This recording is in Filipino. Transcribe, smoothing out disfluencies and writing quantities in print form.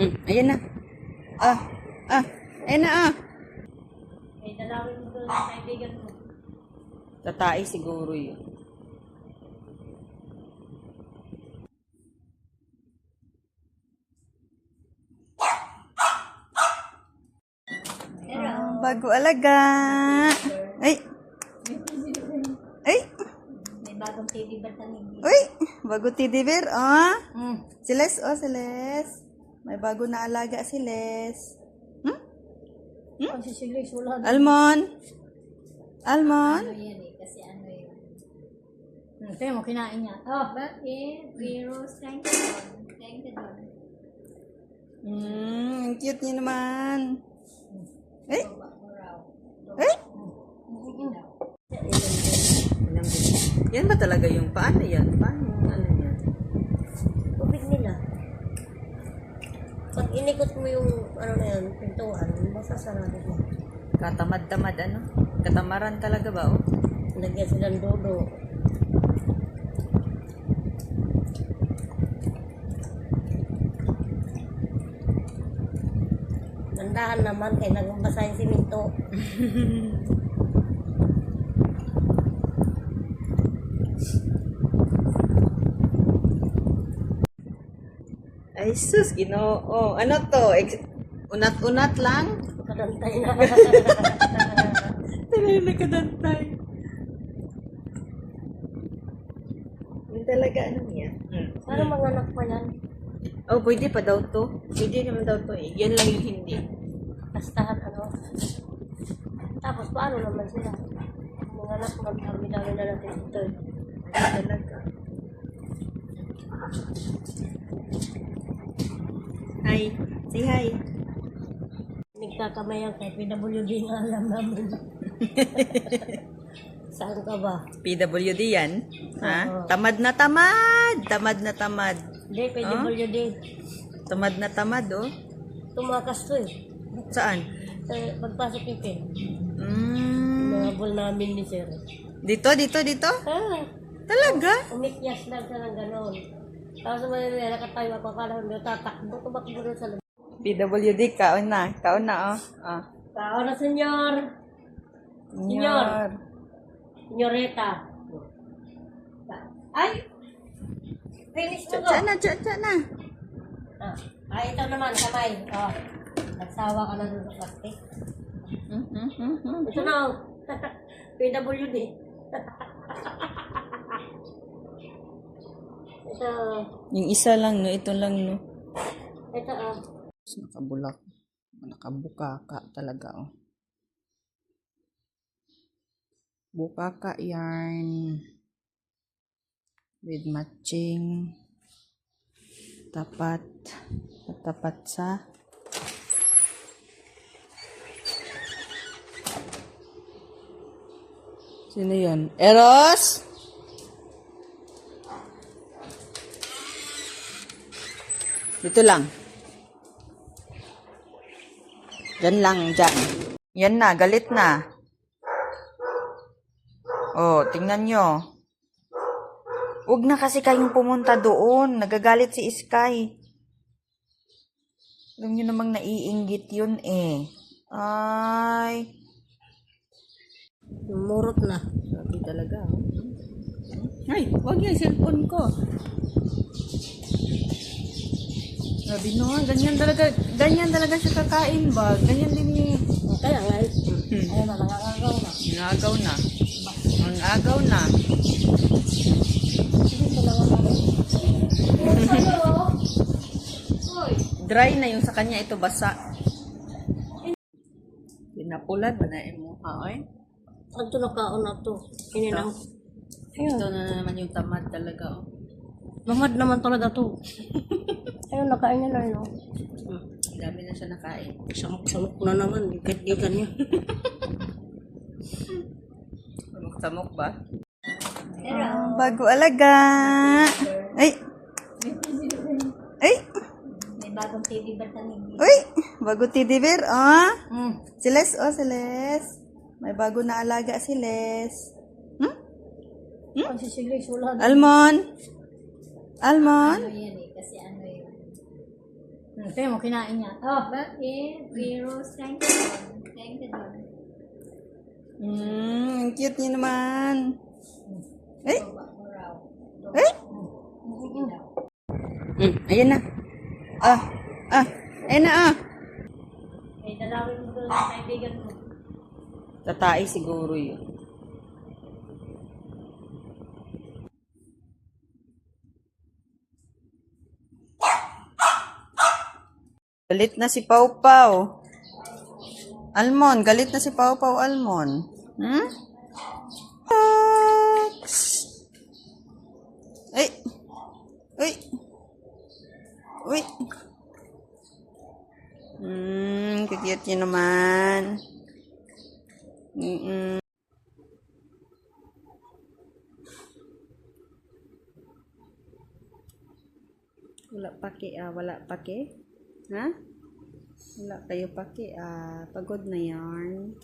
Ayan na. Ah, ayan na Eh, dalawin mo doon sa kaibigan mo. Tatai siguro yun. Bago alaga. Ay. Ay. May bagong TV ba tanig? Uy, bago teddy bear, Si Les, si Les. May bago na alaga si Les. Ang sisilis, wala na. Almon. Almon. Ano yan eh, kasi ano yun. Kaya mo, kinain niya. Oh, bakit? Virus, kain ka doon. Kain ka doon. Ang cute niya naman. Ay. Baba mo raw. Ay. Sige daw. Yan ba talaga yung paano yan? Paano ano yan? Tubig nila. Pag inikot mo yung ano na yan, pintuan, masasarado mo. Katamad-tamad ano? Katamaran talaga ba Lagyan silang dodo. Nandahan naman kay nagbasa yung siminto. Ay sus, Ginoo. Ano to? Unat-unat lang? Kadantay na. Talaga nakadantay. Yung talaga ano niya? Parang mga anak pa yan. Oh, pwede pa daw to. Pwede naman daw to eh. Yan lang yung hindi. Kastahan ano. Tapos paano naman sila? Mga anak mo, dami-dami na natin ito. Ano talaga? Hi. Say hi. Nagkakamayan kay PWD nga alam namin. Saan ka ba? PWD yan? Ha? Oo. Tamad na tamad. Tamad na tamad. Hindi, PWD. Tamad na tamad, oh. Tumakas to eh. Saan? Sa pagpasok ni Pen. Mm. Nabol namin ni Sir. Dito? Ah, Talaga? umikyas lang siya ng gano'n. Tapos may nakatayo ako, akala ko tatakbo, tumakbo doon sa labas. PWD, kaon na. Kaon na, oh. Ah. Tao na, senyor. Senyor. Senyoreta. Ay! Finish mo ko. Tsa na. Ay, ito naman, kamay. Oh. Nagsawa ka na doon sa plastic. Ito na, oh. PWD. Ito. Yung isa lang, no? Ito lang, no? Ito, oh. Nakabulak. Nakabukaka talaga, oh. Bukaka yarn. With matching. Tapat. Tapat sa sino yun? Eros? Dito lang. Diyan lang, dyan. Yan na, galit na. Oh, tingnan nyo. Huwag na kasi kayong pumunta doon. Nagagalit si Sky. Alam nyo namang naiinggit yun eh. Ay. Murot na. Sabi talaga. Ay, huwag yung cellphone ko. Sabi no, ganyan talaga siya kakain ba? Ganyan din ni... Kaya nga, ayun na, nakakagaw na. Nangagaw na. Ang agaw na. Hindi ko lang ako. Dry na yung sa kanya, ito basa. Pinapulan ba na mo? Ay. Ang ito nakaon na ito. Ininang. Ito na naman yung tamad talaga. Oh. Mamad naman talaga ito. Ayun, nakain niya na yun. Dami na siya nakain. Samok-samok na naman. Gikat-gikan niya. Samok ba? Bago alaga. Ay. Ay. May bagong TV ba tanig? Uy, bago teddy bear, Si Les, si Les. May bago na alaga si Les. Ang sisilis, wala na. Almon. Almon. Ano yan eh, kasi ano yun. Ito mo, kinain niya. Oh, Bakit? Virus, kain ka doon. Kain ka doon. Cute niya naman. Eh? Eh? Ayan na. Ayan na eh, dalawin mo doon sa kaibigan mo. Tatai siguro yun. Galit na si Pau Pau. Almon, galit na si Pau Pau Almon. Hmm? Ay! Uy! Uy! Kikiyat niya naman. Wala pake, wala pake. Ha? Wala kayo pake, pagod na yarn.